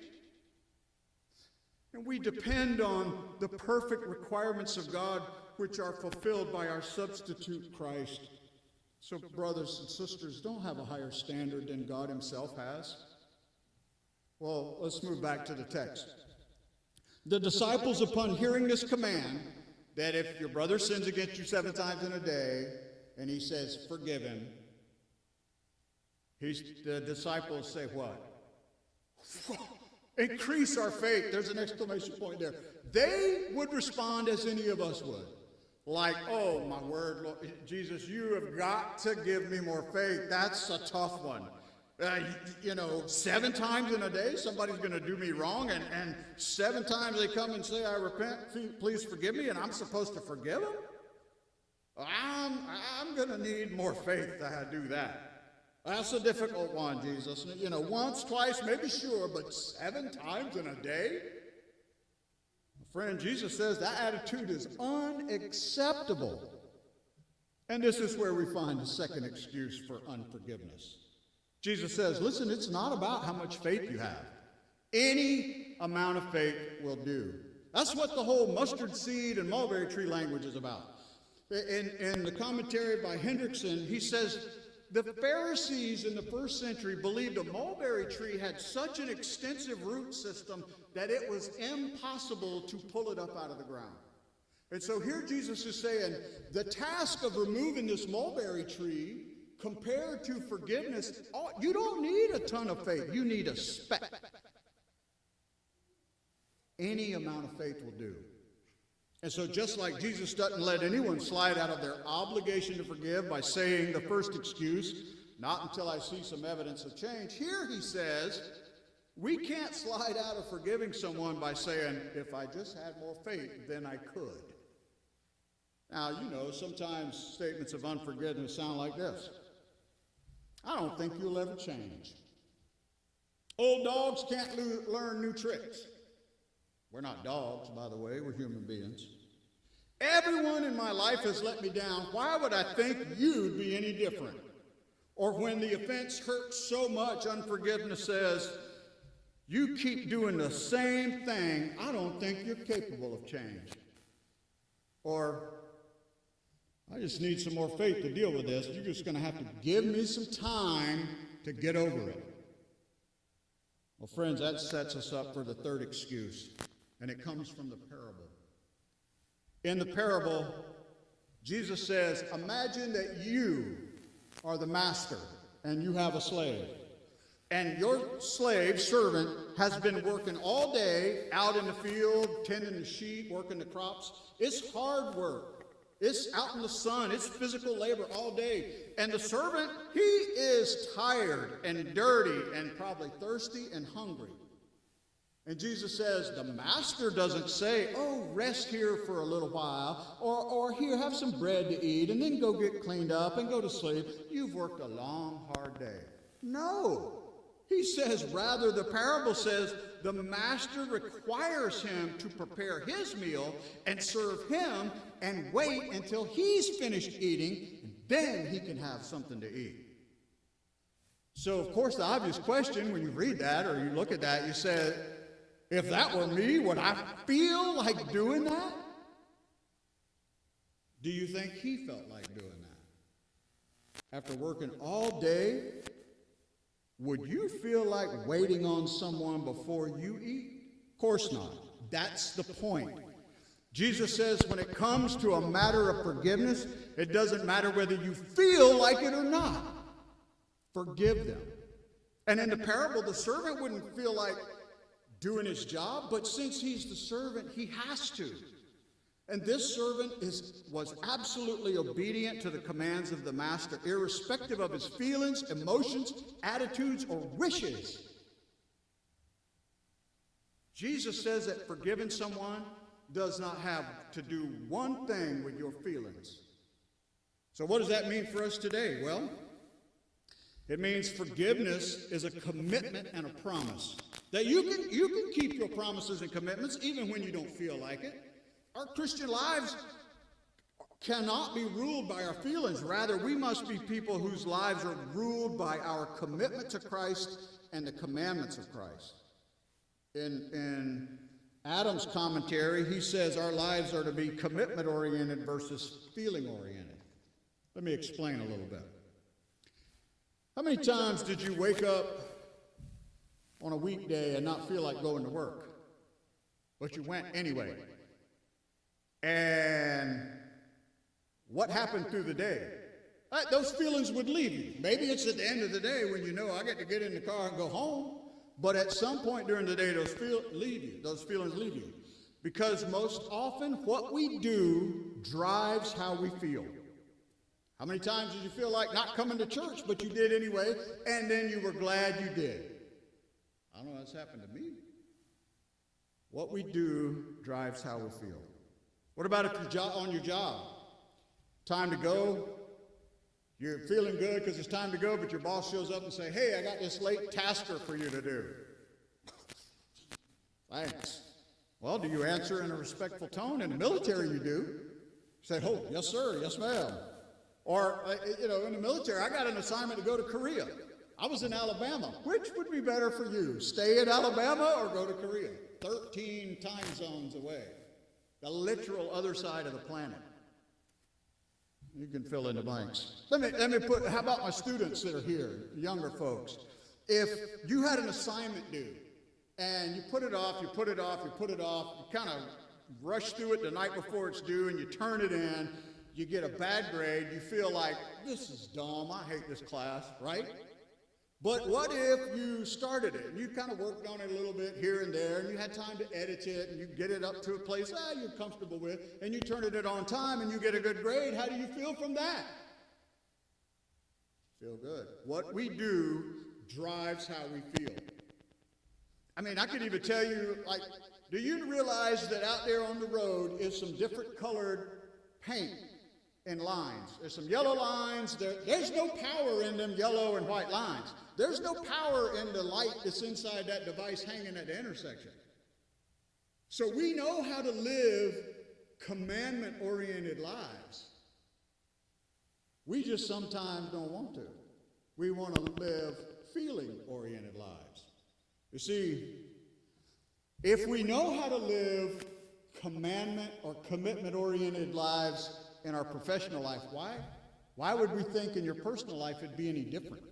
And we depend on the perfect requirements of God, which are fulfilled by our substitute Christ. So, brothers and sisters, don't have a higher standard than God himself has. Well, let's move back to the text. The disciples, upon hearing this command, that if your brother sins against you 7 times in a day, and he says, forgive him, the disciples say what? Increase our faith. There's an exclamation point there. They would respond as any of us would. Like, oh, my word, Lord, Jesus, you have got to give me more faith. That's a tough one. 7 times in a day, somebody's going to do me wrong, and 7 times they come and say, I repent, please forgive me, and I'm supposed to forgive them? I'm going to need more faith to do that. That's a difficult one, Jesus. Once, twice, maybe sure, but 7 times in a day? Friend, Jesus says that attitude is unacceptable. And this is where we find the second excuse for unforgiveness. Jesus says, listen, it's not about how much faith you have. Any amount of faith will do. That's what the whole mustard seed and mulberry tree language is about. In the commentary by Hendrickson, he says, the Pharisees in the first century believed a mulberry tree had such an extensive root system that it was impossible to pull it up out of the ground. And so here Jesus is saying, the task of removing this mulberry tree compared to forgiveness, you don't need a ton of faith. You need a speck. Any amount of faith will do. And so just like Jesus doesn't let anyone slide out of their obligation to forgive by saying the first excuse, not until I see some evidence of change, here he says, we can't slide out of forgiving someone by saying, if I just had more faith, then I could. Now, sometimes statements of unforgiveness sound like this. I don't think you'll ever change. Old dogs can't learn new tricks. We're not dogs, by the way. We're human beings. Everyone in my life has let me down. Why would I think you'd be any different? Or when the offense hurts so much, unforgiveness says, you keep doing the same thing. I don't think you're capable of change. Or, I just need some more faith to deal with this. You're just going to have to give me some time to get over it. Well, friends, that sets us up for the third excuse, and it comes from the parable. In the parable, Jesus says, imagine that you are the master and you have a slave. And your slave, servant, has been working all day out in the field, tending the sheep, working the crops. It's hard work. It's out in the sun. It's physical labor all day. And the servant, he is tired and dirty and probably thirsty and hungry. And Jesus says, the master doesn't say, oh, rest here for a little while, or here, have some bread to eat, and then go get cleaned up and go to sleep. You've worked a long, hard day. No. He says, rather, the parable says, the master requires him to prepare his meal and serve him and wait until he's finished eating, and then he can have something to eat. So, of course, the obvious question when you read that or you look at that, you say, if that were me, would I feel like doing that? Do you think he felt like doing that? After working all day, would you feel like waiting on someone before you eat? Of course not. That's the point. Jesus says when it comes to a matter of forgiveness, it doesn't matter whether you feel like it or not. Forgive them. And in the parable, the servant wouldn't feel like doing his job, but since he's the servant, he has to. And this servant was absolutely obedient to the commands of the master, irrespective of his feelings, emotions, attitudes, or wishes. Jesus says that forgiving someone does not have to do one thing with your feelings. So what does that mean for us today? Well, It means forgiveness is a commitment and a promise. That you can keep your promises and commitments even when you don't feel like it. Our Christian lives cannot be ruled by our feelings. Rather, we must be people whose lives are ruled by our commitment to Christ and the commandments of Christ. In Adam's commentary, he says our lives are to be commitment-oriented versus feeling-oriented. Let me explain a little bit. How many times did you wake up on a weekday and not feel like going to work? But you went anyway. And what happened through the day? Those feelings would leave you. Maybe it's at the end of the day when you know I get to get in the car and go home. But at some point during the day, those feelings leave you. Because most often what we do drives how we feel. How many times did you feel like not coming to church, but you did anyway, and then you were glad you did? I don't know, that's happened to me. What we do drives how we feel. What about if you're on your job? Time to go. You're feeling good because it's time to go, but your boss shows up and say, hey, I got this late tasker for you to do. Thanks. Well, do you answer in a respectful tone? In the military, you do. You say, oh, yes, sir, yes, ma'am. Or, in the military, I got an assignment to go to Korea. I was in Alabama. Which would be better for you, stay in Alabama or go to Korea? 13 time zones away. The literal other side of the planet. You can fill in the blanks. Let me put, how about my students that are here, younger folks? If you had an assignment due, and you put it off, you kind of rush through it the night before it's due, and you turn it in, you get a bad grade, you feel like, this is dumb, I hate this class, right? But what if you started it, and you kind of worked on it a little bit here and there, and you had time to edit it, and you get it up to a place you're comfortable with, and you turn it on time, and you get a good grade? How do you feel from that? Feel good. What we do drives how we feel. I mean, I could even tell you, like, do you realize that out there on the road is some different colored paint and lines? There's some yellow lines. There's no power in them yellow and white lines. There's no power in the light that's inside that device hanging at the intersection. So we know how to live commandment-oriented lives. We just sometimes don't want to. We want to live feeling-oriented lives. You see, if we know how to live commandment or commitment-oriented lives in our professional life, why would we think in your personal life it'd be any different?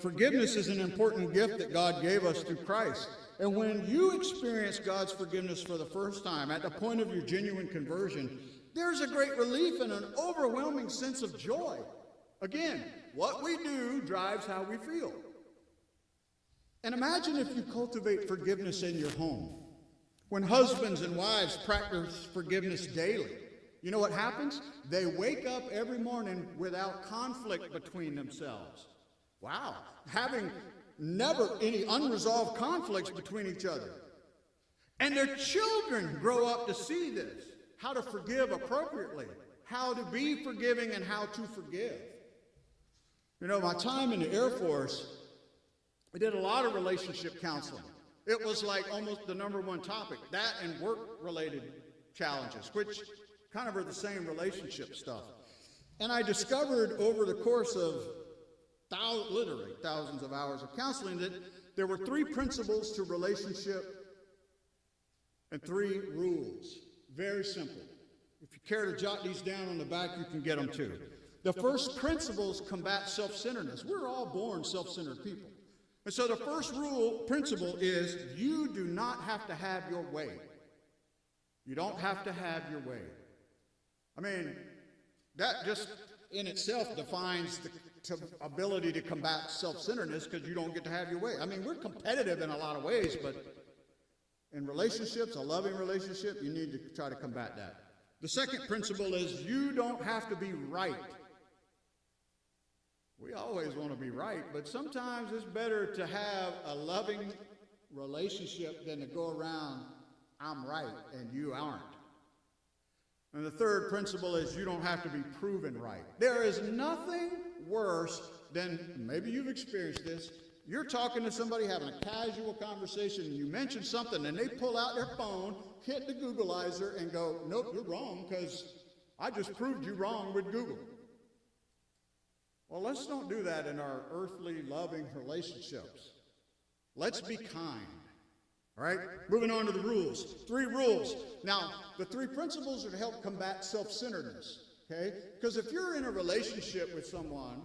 Forgiveness is an important gift that God gave us through Christ. And when you experience God's forgiveness for the first time, at the point of your genuine conversion, there's a great relief and an overwhelming sense of joy. Again, what we do drives how we feel. And imagine if you cultivate forgiveness in your home. When husbands and wives practice forgiveness daily, you know what happens? They wake up every morning without conflict between themselves. Wow, having never any unresolved conflicts between each other. And their children grow up to see this, how to forgive appropriately, how to be forgiving and how to forgive. My time in the Air Force, we did a lot of relationship counseling. It was like almost the number one topic, that and work-related challenges, which kind of are the same relationship stuff. And I discovered over the course of literally thousands of hours of counseling that there were 3 principles to relationship and 3 rules. Very simple. If you care to jot these down on the back, you can get them too. The first principles combat self-centeredness. We're all born self-centered people. And so the first principle is you do not have to have your way. You don't have to have your way. I mean, that just in itself defines the ability to combat self-centeredness, because you don't get to have your way. I mean, we're competitive in a lot of ways, but in relationships, a loving relationship, you need to try to combat that. The second principle is you don't have to be right. We always want to be right, but sometimes it's better to have a loving relationship than to go around, I'm right and you aren't. And the third principle is you don't have to be proven right. There is nothing worse then maybe you've experienced this. You're talking to somebody, having a casual conversation, and you mention something, and they pull out their phone, hit the Googleizer, and go, nope, you're wrong, because I just proved you wrong with Google. Well, let's don't do that in our earthly, loving relationships. Let's be kind. All right? Moving on to the rules. 3 rules. Now, the 3 principles are to help combat self-centeredness. Okay? Because if you're in a relationship with someone,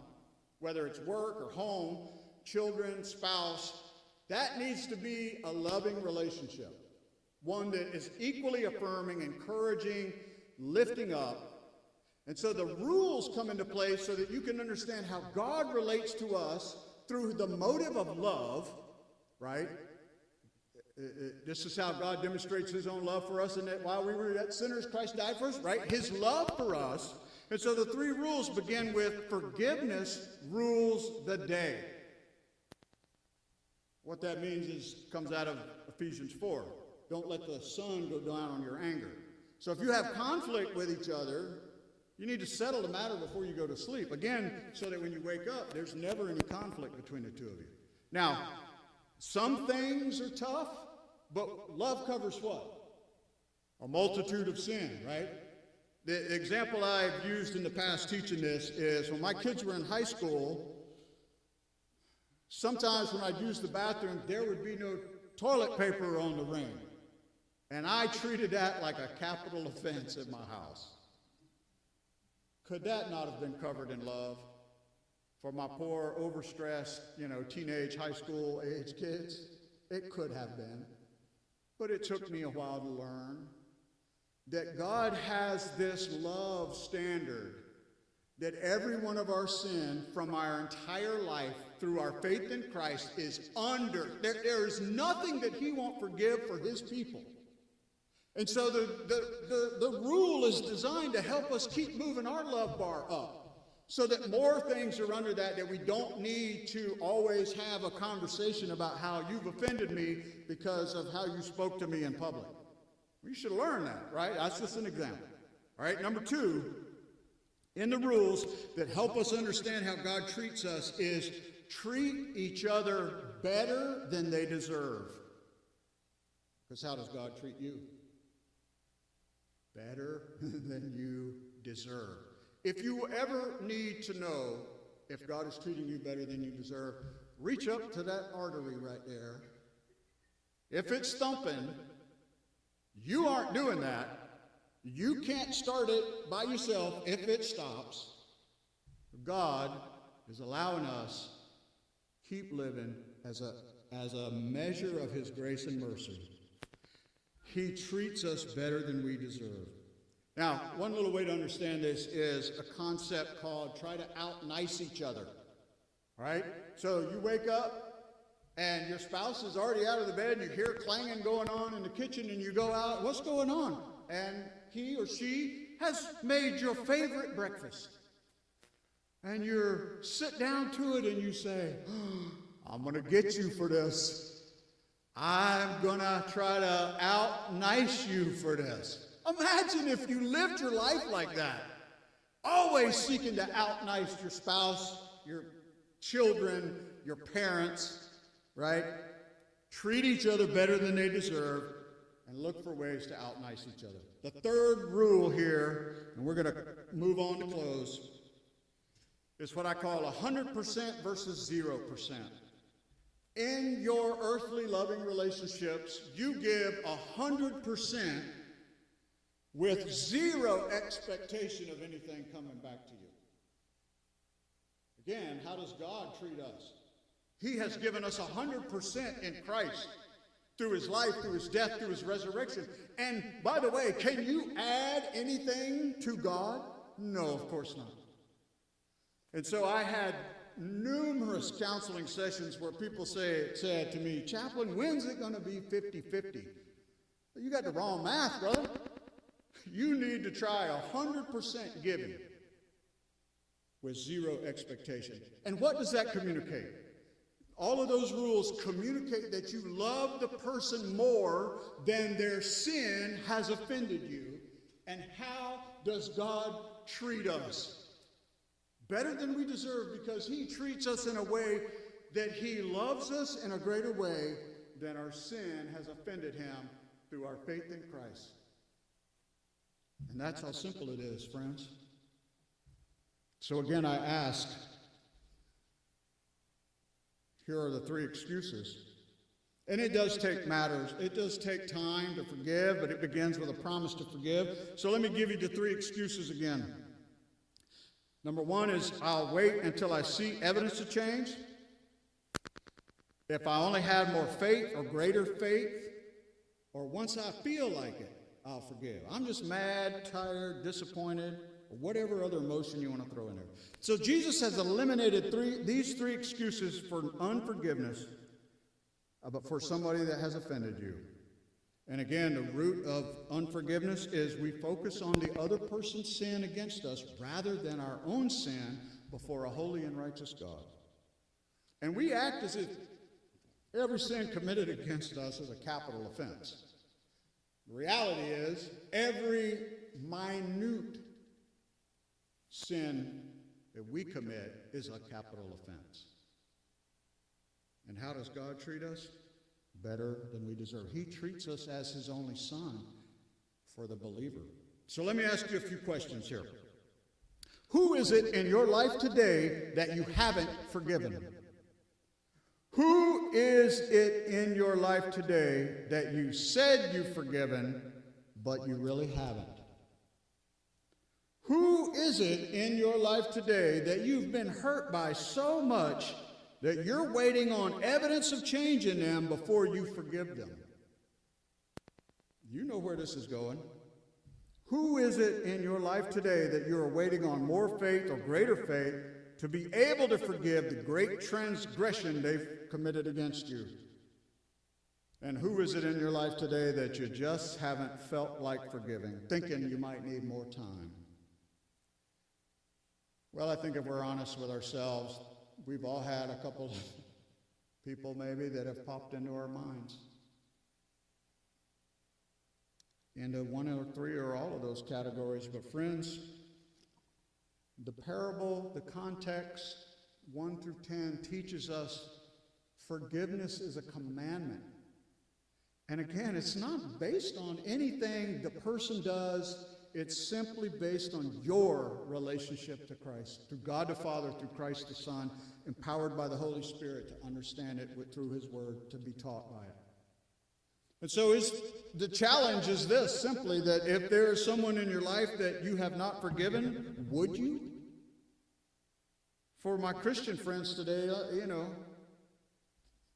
whether it's work or home, children, spouse, that needs to be a loving relationship. One that is equally affirming, encouraging, lifting up. And so the rules come into play so that you can understand how God relates to us through the motive of love, right? This is how God demonstrates his own love for us, and that while we were yet sinners, Christ died for us, right? His love for us. And so the 3 rules begin with forgiveness rules the day. What that means is, comes out of Ephesians 4. Don't let the sun go down on your anger. So if you have conflict with each other, you need to settle the matter before you go to sleep. Again, so that when you wake up, there's never any conflict between the 2 of you. Now, some things are tough, but love covers what? A multitude of sin, right? The example I've used in the past teaching this is when my kids were in high school, sometimes when I'd use the bathroom, there would be no toilet paper on the ring. And I treated that like a capital offense at my house. Could that not have been covered in love for my poor, overstressed, teenage, high school age kids? It could have been. But it took me a while to learn that God has this love standard that every one of our sin from our entire life through our faith in Christ is under. There is nothing that he won't forgive for his people. And so the rule is designed to help us keep moving our love bar up so that more things are under that we don't need to always have a conversation about how you've offended me because of how you spoke to me in public. We should learn that, right? That's just an example. All right, number 2, in the rules that help us understand how God treats us is treat each other better than they deserve. Because how does God treat you? Better than you deserve. If you ever need to know if God is treating you better than you deserve, reach up to that artery right there. If it's thumping, you aren't doing that. You can't start it by yourself if it stops. God is allowing us to keep living as a measure of his grace and mercy. He treats us better than we deserve. Now, one little way to understand this is a concept called try to out-nice each other. All right? So you wake up, and your spouse is already out of the bed, and you hear clanging going on in the kitchen, and you go out, what's going on? And he or she has made your favorite breakfast. And you sit down to it, and you say, I'm going to get you for this. I'm going to try to out-nice you for this. Imagine if you lived your life like that, always seeking to out-nice your spouse, your children, your parents, right? Treat each other better than they deserve, and look for ways to out-nice each other. The 3rd rule here, and we're going to move on to close, is what I call 100% versus 0%. In your earthly loving relationships, you give 100% with 0 expectation of anything coming back to you. Again, how does God treat us? He has given us 100% in Christ through his life, through his death, through his resurrection. And by the way, can you add anything to God? No, of course not. And so I had numerous counseling sessions where people said to me, Chaplain, when's it going to be 50-50? You got the wrong math, brother. You need to try 100% giving with 0 expectation. And what does that communicate? All of those rules communicate that you love the person more than their sin has offended you. And how does God treat us? better than we deserve, because he treats us in a way that he loves us in a greater way than our sin has offended him through our faith in Christ. And that's how simple it is, friends. So again, I ask, here are the 3 excuses. And it does take time to forgive, but it begins with a promise to forgive. So let me give you the 3 excuses again. Number 1 is, I'll wait until I see evidence of change. If I only had more faith or greater faith, or once I feel like it, I'll forgive. I'm just mad, tired, disappointed, or whatever other emotion you want to throw in there. So Jesus has eliminated these 3 excuses for unforgiveness, but for somebody that has offended you. And again, the root of unforgiveness is we focus on the other person's sin against us rather than our own sin before a holy and righteous God. And we act as if every sin committed against us is a capital offense. The reality is, every minute sin that we commit is a capital offense. And how does God treat us? Better than we deserve. He treats us as his only son for the believer. So let me ask you a few questions here. Who is it in your life today that you haven't forgiven? Who is it in your life today that you said you've forgiven, but you really haven't? Who is it in your life today that you've been hurt by so much that you're waiting on evidence of change in them before you forgive them? You know where this is going. Who is it in your life today that you're waiting on more faith or greater faith to be able to forgive the great transgression they've committed against you? And who is it in your life today that you just haven't felt like forgiving, thinking you might need more time? Well, I think if we're honest with ourselves, we've all had a couple of people maybe that have popped into our minds. Into 1 or 3 or all of those categories. But friends, the parable, the context, 1 through 10, teaches us forgiveness is a commandment. And again, it's not based on anything the person does. It's simply based on your relationship to Christ, through God the Father, through Christ the Son, empowered by the Holy Spirit to understand it through his word, to be taught by it. And so the challenge is this, simply, that if there is someone in your life that you have not forgiven, would you? For my Christian friends today,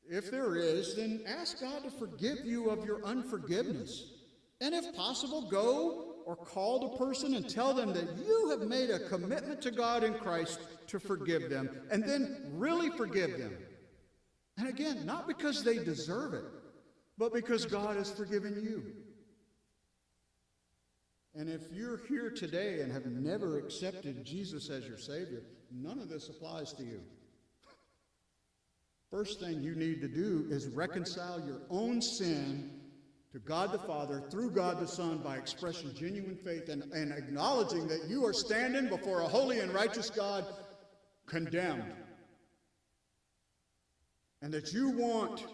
if there is, then ask God to forgive you of your unforgiveness. And if possible, go or call the person and tell them that you have made a commitment to God in Christ to forgive them, and then really forgive them. And again, not because they deserve it, but because God has forgiven you. And if you're here today and have never accepted Jesus as your Savior, none of this applies to you. First thing you need to do is reconcile your own sin to God the Father through God the Son by expressing genuine faith and acknowledging that you are standing before a holy and righteous God condemned. And that you want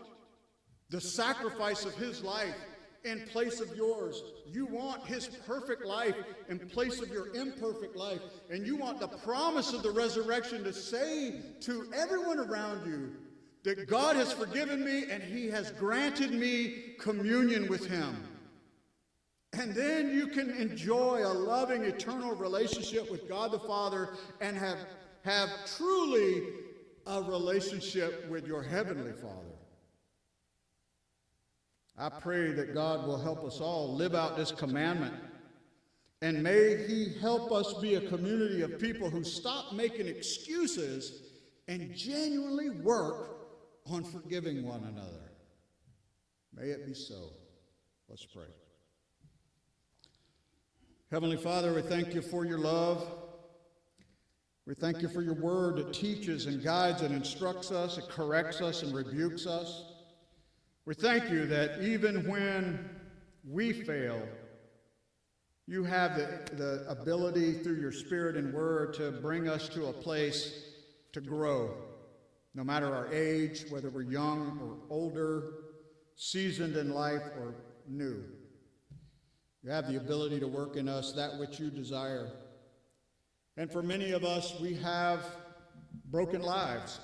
the sacrifice of his life in place of yours. You want his perfect life in place of your imperfect life. And you want the promise of the resurrection to say to everyone around you that God has forgiven me and he has granted me communion with him. And then you can enjoy a loving, eternal relationship with God the Father and have truly a relationship with your heavenly Father. I pray that God will help us all live out this commandment. And may he help us be a community of people who stop making excuses and genuinely work on forgiving one another. May it be so. Let's pray. Heavenly Father, we thank you for your love. We thank you for your word that teaches and guides and instructs us, it corrects us and rebukes us. We thank you that even when we fail, You have the ability through your Spirit and Word to bring us to a place to grow, no matter our age, whether we're young or older, seasoned in life or new. You have the ability to work in us that which you desire. And for many of us, we have broken lives.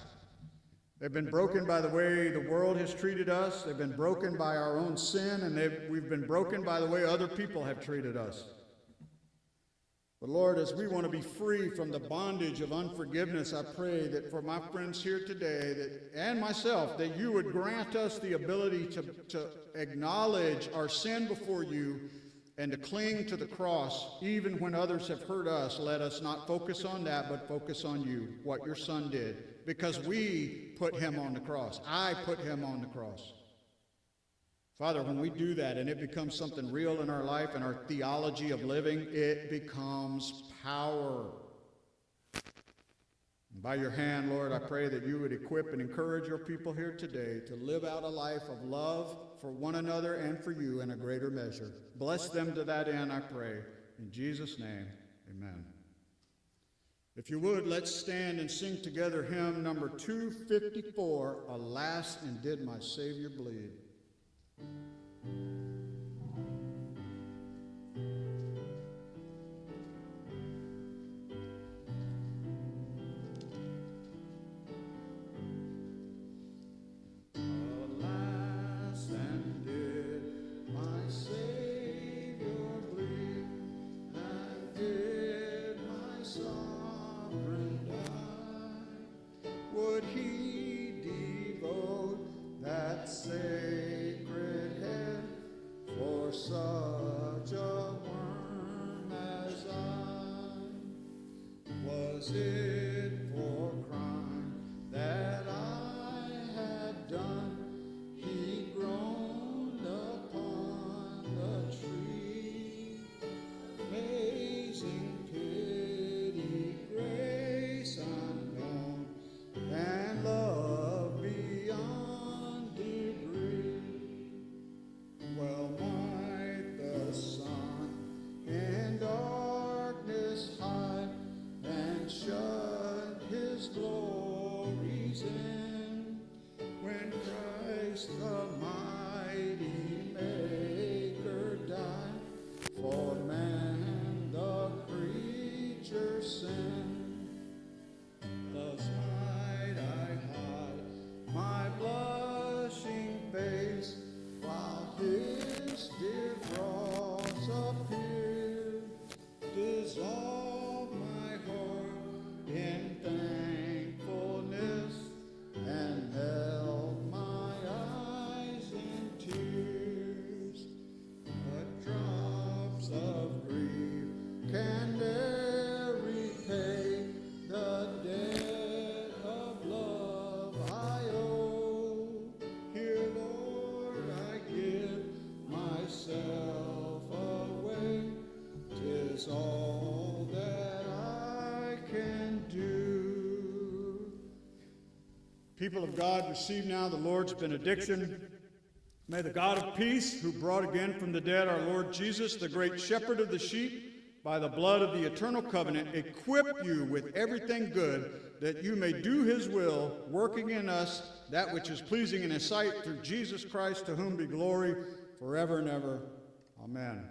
They've been broken by the way the world has treated us. They've been broken by our own sin, and we've been broken by the way other people have treated us. But Lord, as we want to be free from the bondage of unforgiveness, I pray that for my friends here today and myself, that you would grant us the ability to acknowledge our sin before you and to cling to the cross, even when others have hurt us. Let us not focus on that, but focus on you, what your Son did, because we put him on the cross. I put him on the cross. Father, when we do that and it becomes something real in our life and our theology of living, it becomes power. And by your hand, Lord, I pray that you would equip and encourage your people here today to live out a life of love for one another and for you in a greater measure. Bless them to that end, I pray. In Jesus' name, amen. If you would, let's stand and sing together hymn number 254, Alas, and Did My Savior Bleed? Alas, and did my Savior bleed, and did my sovereign die? Would he devote that sacred head for such a worm as I? Was it for crime that I had done? He groaned upon the tree. Amazing pity, grace unknown, and love beyond degree. Well might the sun in darkness hide and shut his glories in, when Christ the mighty Maker died for man, the creature's sin. Thus might I hide my blushing face, while his dear cross appeared, dissolve my heart in thankfulness, and held my eyes in tears. But drops of grief can ne'er repay the debt of love I owe. Here, Lord, I give myself away. 'Tis all that I can do. People of God, receive now the Lord's benediction. May the God of peace, who brought again from the dead our Lord Jesus, the great shepherd of the sheep, by the blood of the eternal covenant, equip you with everything good, that you may do his will, working in us that which is pleasing in his sight, through Jesus Christ, to whom be glory forever and ever. Amen.